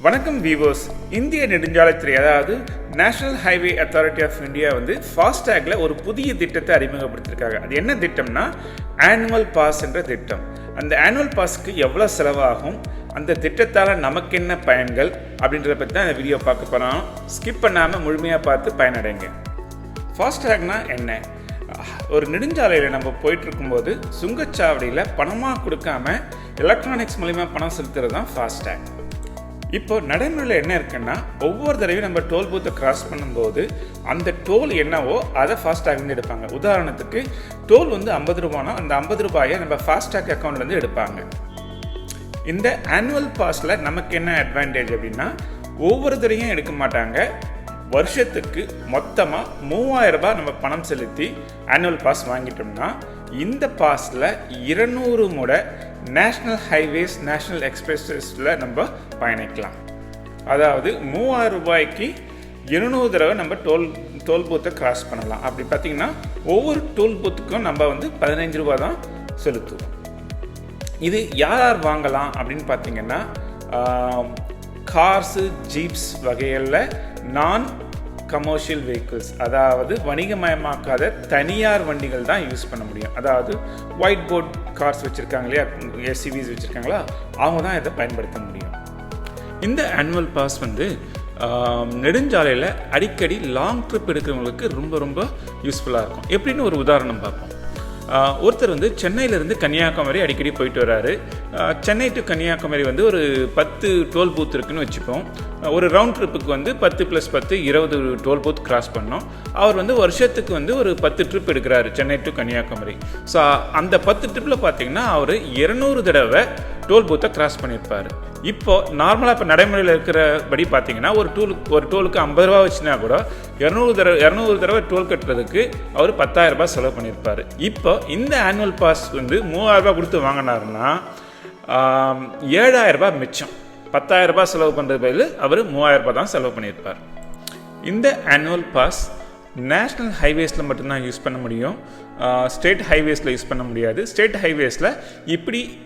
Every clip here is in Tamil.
வணக்கம் வியூவர்ஸ். இந்திய நெடுஞ்சாலைத்துறை அதாவது national highway authority of India ஃபாஸ்டாக்ல ஒரு புதிய திட்டத்தை அறிமுகப்படுத்தியிருக்காங்க. அது என்ன திட்டம்னா ஆனுவல் பாஸ் என்ற திட்டம். அந்த ஆனுவல் பாஸ்க்கு எவ்வளோ செலவாகும், அந்த திட்டத்தால் நமக்கு என்ன பயன்கள் அப்படின்றத பற்றி தான் இந்த வீடியோ பார்க்க போகிறோம். ஸ்கிப் பண்ணாமல் முழுமையாக பார்த்து பயனடைங்க. ஃபாஸ்டாக்னா என்ன? ஒரு நெடுஞ்சாலையில் நம்ம போயிட்டுருக்கும்போது சுங்கச்சாவடியில் பணமாக கொடுக்காம எலக்ட்ரானிக்ஸ் மூலிமா பணம் செலுத்துறது தான் ஃபாஸ்டாக். இப்போ நடைமுறையில் என்ன இருக்குன்னா, ஒவ்வொரு தடவையும் நம்ம டோல் பூத்தை கிராஸ் பண்ணும்போது அந்த டோல் என்னவோ அதை ஃபாஸ்டாக்லேருந்து எடுப்பாங்க. உதாரணத்துக்கு டோல் 50 ரூபானா அந்த 50 ரூபாயை நம்ம ஃபாஸ்டாக் அக்கௌண்ட்லேருந்து எடுப்பாங்க. இந்த ஆனுவல் பாஸில் நமக்கு என்ன அட்வான்டேஜ் அப்படின்னா, ஒவ்வொரு தடவையும் எடுக்க மாட்டாங்க. வருஷத்துக்கு மொத்தமாக 3000 ரூபாய் நம்ம பணம் செலுத்தி ஆனுவல் பாஸ் வாங்கிட்டோம்னா இந்த பாஸில் 200 முறை நேஷ்னல் ஹைவேஸ் நேஷ்னல் எக்ஸ்பிரஸஸில் நம்ம பயணிக்கலாம். அதாவது 3000 ரூபாய்க்கு 200 தடவை நம்ம டோல் பூத்தை கிராஸ் பண்ணலாம். அப்படி பார்த்திங்கன்னா ஒவ்வொரு டோல் பூத்துக்கும் நம்ம 15 ரூபா தான் செலுத்துவோம். இது யார் வாங்கலாம் அப்படின்னு பார்த்தீங்கன்னா, கார்ஸு ஜீப்ஸ் வகைகளில் நான் கமர்ஷியல் வெஹிக்கிள்ஸ், அதாவது வணிகமயமாக்காத தனியார் வண்டிகள் தான் யூஸ் பண்ண முடியும். அதாவது ஒயிட் போர்ட் கார்ஸ் வச்சுருக்காங்க இல்லையா, எஸ்யூவிஸ் வச்சுருக்காங்களா, அவங்க தான் இதை பயன்படுத்த முடியும். இந்த ஆனுவல் பாஸ் நெடுஞ்சாலையில் அடிக்கடி லாங் ட்ரிப் எடுக்கிறவங்களுக்கு ரொம்ப ரொம்ப யூஸ்ஃபுல்லாக இருக்கும். எப்படின்னு ஒரு உதாரணம் பார்ப்போம். ஒருத்தர் சென்னையிலேருந்து கன்னியாகுமரி அடிக்கடி போயிட்டு வர்றாரு. சென்னை டு கன்னியாகுமரி ஒரு 10 டோல் பூத் இருக்குன்னு வச்சுப்போம். ஒரு ரவுண்ட் ட்ரிப்புக்கு 10 + 10 20 டோல் பூத் கிராஸ் பண்ணோம். அவர் வருஷத்துக்கு ஒரு 10 ட்ரிப் எடுக்கிறாரு சென்னை டு கன்னியாகுமரி. ஸோ அந்த 10 ட்ரிப்பில் பார்த்தீங்கன்னா அவர் 200 தடவை டோல் பூத்தை கிராஸ் பண்ணியிருப்பார். இப்போது நார்மலாக இப்போ நடைமுறையில் இருக்கிறபடி பார்த்தீங்கன்னா ஒரு டோலுக்கு 50 ரூபா வச்சுனா கூட 200 தடவை டோல் கட்டுறதுக்கு அவர் 10,000 ரூபாய் செலவு பண்ணியிருப்பார். இப்போ இந்த ஆனுவல் பாஸ் 3000 ரூபாய் கொடுத்து வாங்கினாருன்னா 7,000 ரூபாய் மிச்சம். 10,000 ரூபாய் செலவு பண்ணுறது பதில் அவர் 3000 ரூபாய் தான் செலவு பண்ணியிருப்பார். இந்த ஆனுவல் பாஸ் நேஷ்னல் ஹைவேஸில் மட்டும்தான் யூஸ் பண்ண முடியும். ஸ்டேட் ஹைவேஸில் யூஸ் பண்ண முடியாது. ஸ்டேட் ஹைவேஸில்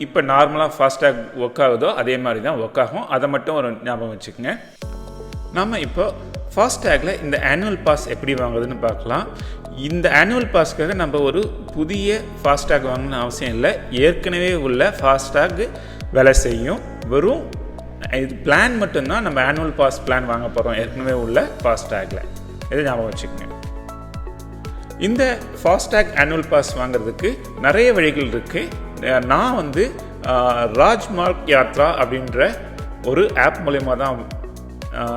இப்போ நார்மலாக ஃபாஸ்டாக் ஒர்க் ஆகுதோ அதே மாதிரி தான் ஒர்க் ஆகும். அதை மட்டும் ஒரு ஞாபகம் வச்சுக்கோங்க. நம்ம இப்போ ஃபாஸ்டாகில் இந்த ஆனுவல் பாஸ் எப்படி வாங்குறதுன்னு பார்க்கலாம். இந்த ஆனுவல் பாஸ்க்காக நம்ம ஒரு புதிய ஃபாஸ்டாக் வாங்கணும்னு அவசியம் இல்லை. ஏற்கனவே உள்ள ஃபாஸ்டாக் வேலை செய்யும். வெறும் இது பிளான் மட்டும்தான் நம்ம ஆனுவல் பாஸ் பிளான் வாங்க போகிறோம் ஏற்கனவே உள்ள ஃபாஸ்டாகில். இதை ஞாபகம் வச்சுக்கோங்க. இந்த ஃபாஸ்டாக் ஆனுவல் பாஸ் வாங்குறதுக்கு நிறைய வழிகள் இருக்குது. நான் ராஜ்மார்க் யாத்ரா அப்படின்ற ஒரு ஆப் மூலயமா தான்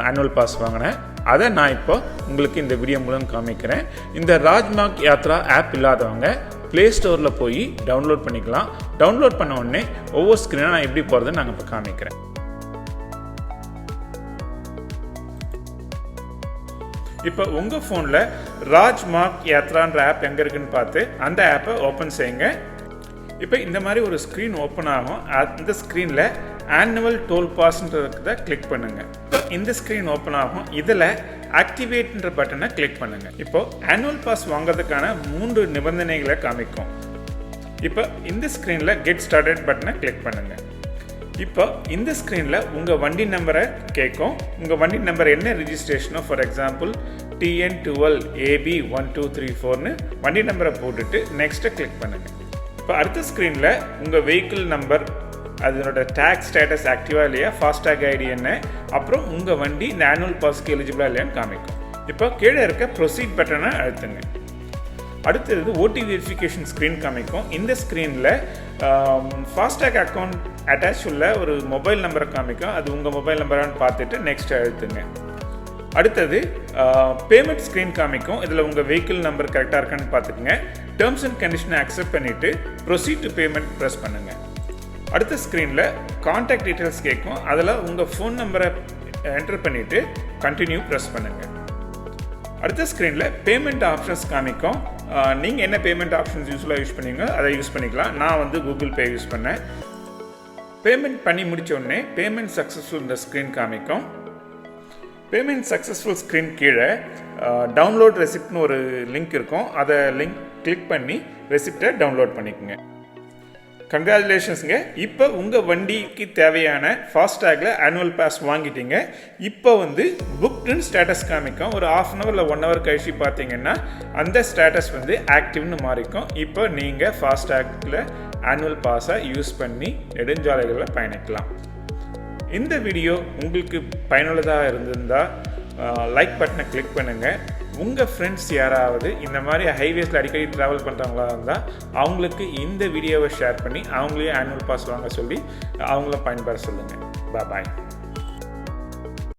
ஆனுவல் பாஸ் வாங்கினேன். அதை நான் இப்போ உங்களுக்கு இந்த வீடியோ மூலம் காமிக்கிறேன். இந்த ராஜ்மார்க் யாத்ரா ஆப் இல்லாதவங்க ப்ளே ஸ்டோரில் போய் டவுன்லோட் பண்ணிக்கலாம். டவுன்லோட் பண்ண உடனே ஒவ்வொரு ஸ்க்ரீனாக நான் எப்படி போகிறதுன்னு நாங்கள் இப்போ காமிக்கிறேன். இப்போ உங்கள் ஃபோனில் ராஜ்மார்க் யாத்ரான்ற ஆப் எங்கே இருக்குன்னு பார்த்து அந்த ஆப்பை ஓப்பன் செய்யுங்க. இப்போ இந்த மாதிரி ஒரு ஸ்க்ரீன் ஓப்பன் ஆகும். அந்த ஸ்க்ரீனில் ஆனுவல் டோல் பாஸ்ன்றதை கிளிக் பண்ணுங்கள். இப்போ இந்த ஸ்க்ரீன் ஓப்பன் ஆகும். இதில் ஆக்டிவேட்ன்ற பட்டனை கிளிக் பண்ணுங்கள். இப்போது ஆனுவல் பாஸ் வாங்குறதுக்கான 3 நிபந்தனைகளை காமிக்கும். இப்போ இந்த ஸ்க்ரீனில் கெட் ஸ்டார்டட் பட்டனை கிளிக் பண்ணுங்கள். இப்போ இந்த ஸ்க்ரீனில் உங்கள் வண்டி நம்பரை கேட்கும். உங்கள் வண்டி நம்பர் என்ன ரிஜிஸ்ட்ரேஷனோ, ஃபார் எக்ஸாம்பிள் TN12AB1234ன்னு வண்டி நம்பரை போட்டுட்டு நெக்ஸ்ட்டை கிளிக் பண்ணுங்கள். இப்போ அடுத்த ஸ்க்ரீனில் உங்கள் வெஹிக்கிள் நம்பர், அதனோட டேக்ஸ் ஸ்டேட்டஸ் ஆக்டிவாக இல்லையா, ஃபாஸ்டாக் ஐடி என்ன, அப்புறம் உங்கள் வண்டி இந்த ஆனுவல் பாஸ்க்கு எலிஜிபிளாக இல்லையான்னு காமிக்கும். இப்போ கீழே இருக்க ப்ரொசீட் பட்டனை அழுத்துங்க. அடுத்தது ஓடி வெரிஃபிகேஷன் ஸ்க்ரீன் காமிக்கும். இந்த ஸ்க்ரீனில் ஃபாஸ்டாக் அக்கௌண்ட் அட்டாச் உள்ள ஒரு மொபைல் நம்பரை காமிக்கும். அது உங்கள் மொபைல் நம்பரான்னு பார்த்துட்டு நெக்ஸ்ட் அழுத்துங்க. அடுத்தது பேமெண்ட் ஸ்க்ரீன் காமிக்கும். இதில் உங்கள் வெஹிக்கிள் நம்பர் கரெக்டாக இருக்கான்னு பார்த்துக்குங்க. டேர்ம்ஸ் அண்ட் கண்டிஷனை அக்செப்ட் பண்ணிவிட்டு ப்ரொசீட் டு பேமெண்ட் ப்ரெஸ் பண்ணுங்கள். அடுத்த ஸ்க்ரீனில் கான்டாக்ட் டீட்டெயில்ஸ் கேட்கும். அதில் உங்கள் ஃபோன் நம்பரை என்டர் பண்ணிவிட்டு கண்டினியூ ப்ரெஸ் பண்ணுங்கள். அடுத்த ஸ்க்ரீனில் பேமெண்ட் ஆப்ஷன்ஸ் காமிக்கும். நீங்கள் என்ன பேமெண்ட் ஆப்ஷன்ஸ் யூஸ்ஃபுல்லாக யூஸ் பண்ணுவீங்க அதை யூஸ் பண்ணிக்கலாம். நான் கூகுள் பே யூஸ் பண்ணேன். பேமெண்ட் பண்ணி முடித்த உடனே பேமெண்ட் சக்ஸஸ்ஃபுல் இந்த ஸ்க்ரீன் காமிக்கும். பேமெண்ட் சக்ஸஸ்ஃபுல் ஸ்க்ரீன் கீழே டவுன்லோட் ரெசிப்ட்னு ஒரு லிங்க் இருக்கும். அதை லிங்க் கிளிக் பண்ணி ரெசிப்டை டவுன்லோட் பண்ணிக்கோங்க. கங்க்ராச்சுலேஷன்ஸுங்க. இப்போ உங்கள் வண்டிக்கு தேவையான ஃபாஸ்டேகில் ஆனுவல் பாஸ் வாங்கிட்டீங்க. இப்போ வந்து புக்டுன்னு ஸ்டேட்டஸ் காமிக்கும். ஒரு 1/2 hour இல்லை 1 hour கழிச்சு பார்த்தீங்கன்னா அந்த ஸ்டேட்டஸ் வந்து ஆக்டிவ்னு மாறிக்கும். இப்போ நீங்கள் ஃபாஸ்டேகில் ஆனுவல் பாஸை யூஸ் பண்ணி நெடுஞ்சாலைகளில் பயணிக்கலாம். இந்த வீடியோ உங்களுக்கு பயனுள்ளதாக இருந்திருந்தால் லைக் பட்டனை கிளிக் பண்ணுங்கள். உங்கள் ஃப்ரெண்ட்ஸ் யாராவது இந்த மாதிரி ஹைவேஸில் அடிக்கடி ட்ராவல் பண்ணுறவங்களா இருந்தால் அவங்களுக்கு இந்த வீடியோவை ஷேர் பண்ணி அவங்களையும் ஆனுவல் பாஸ் வாங்க சொல்லி அவங்கள பயன்பெற சொல்லுங்கள். பாய்.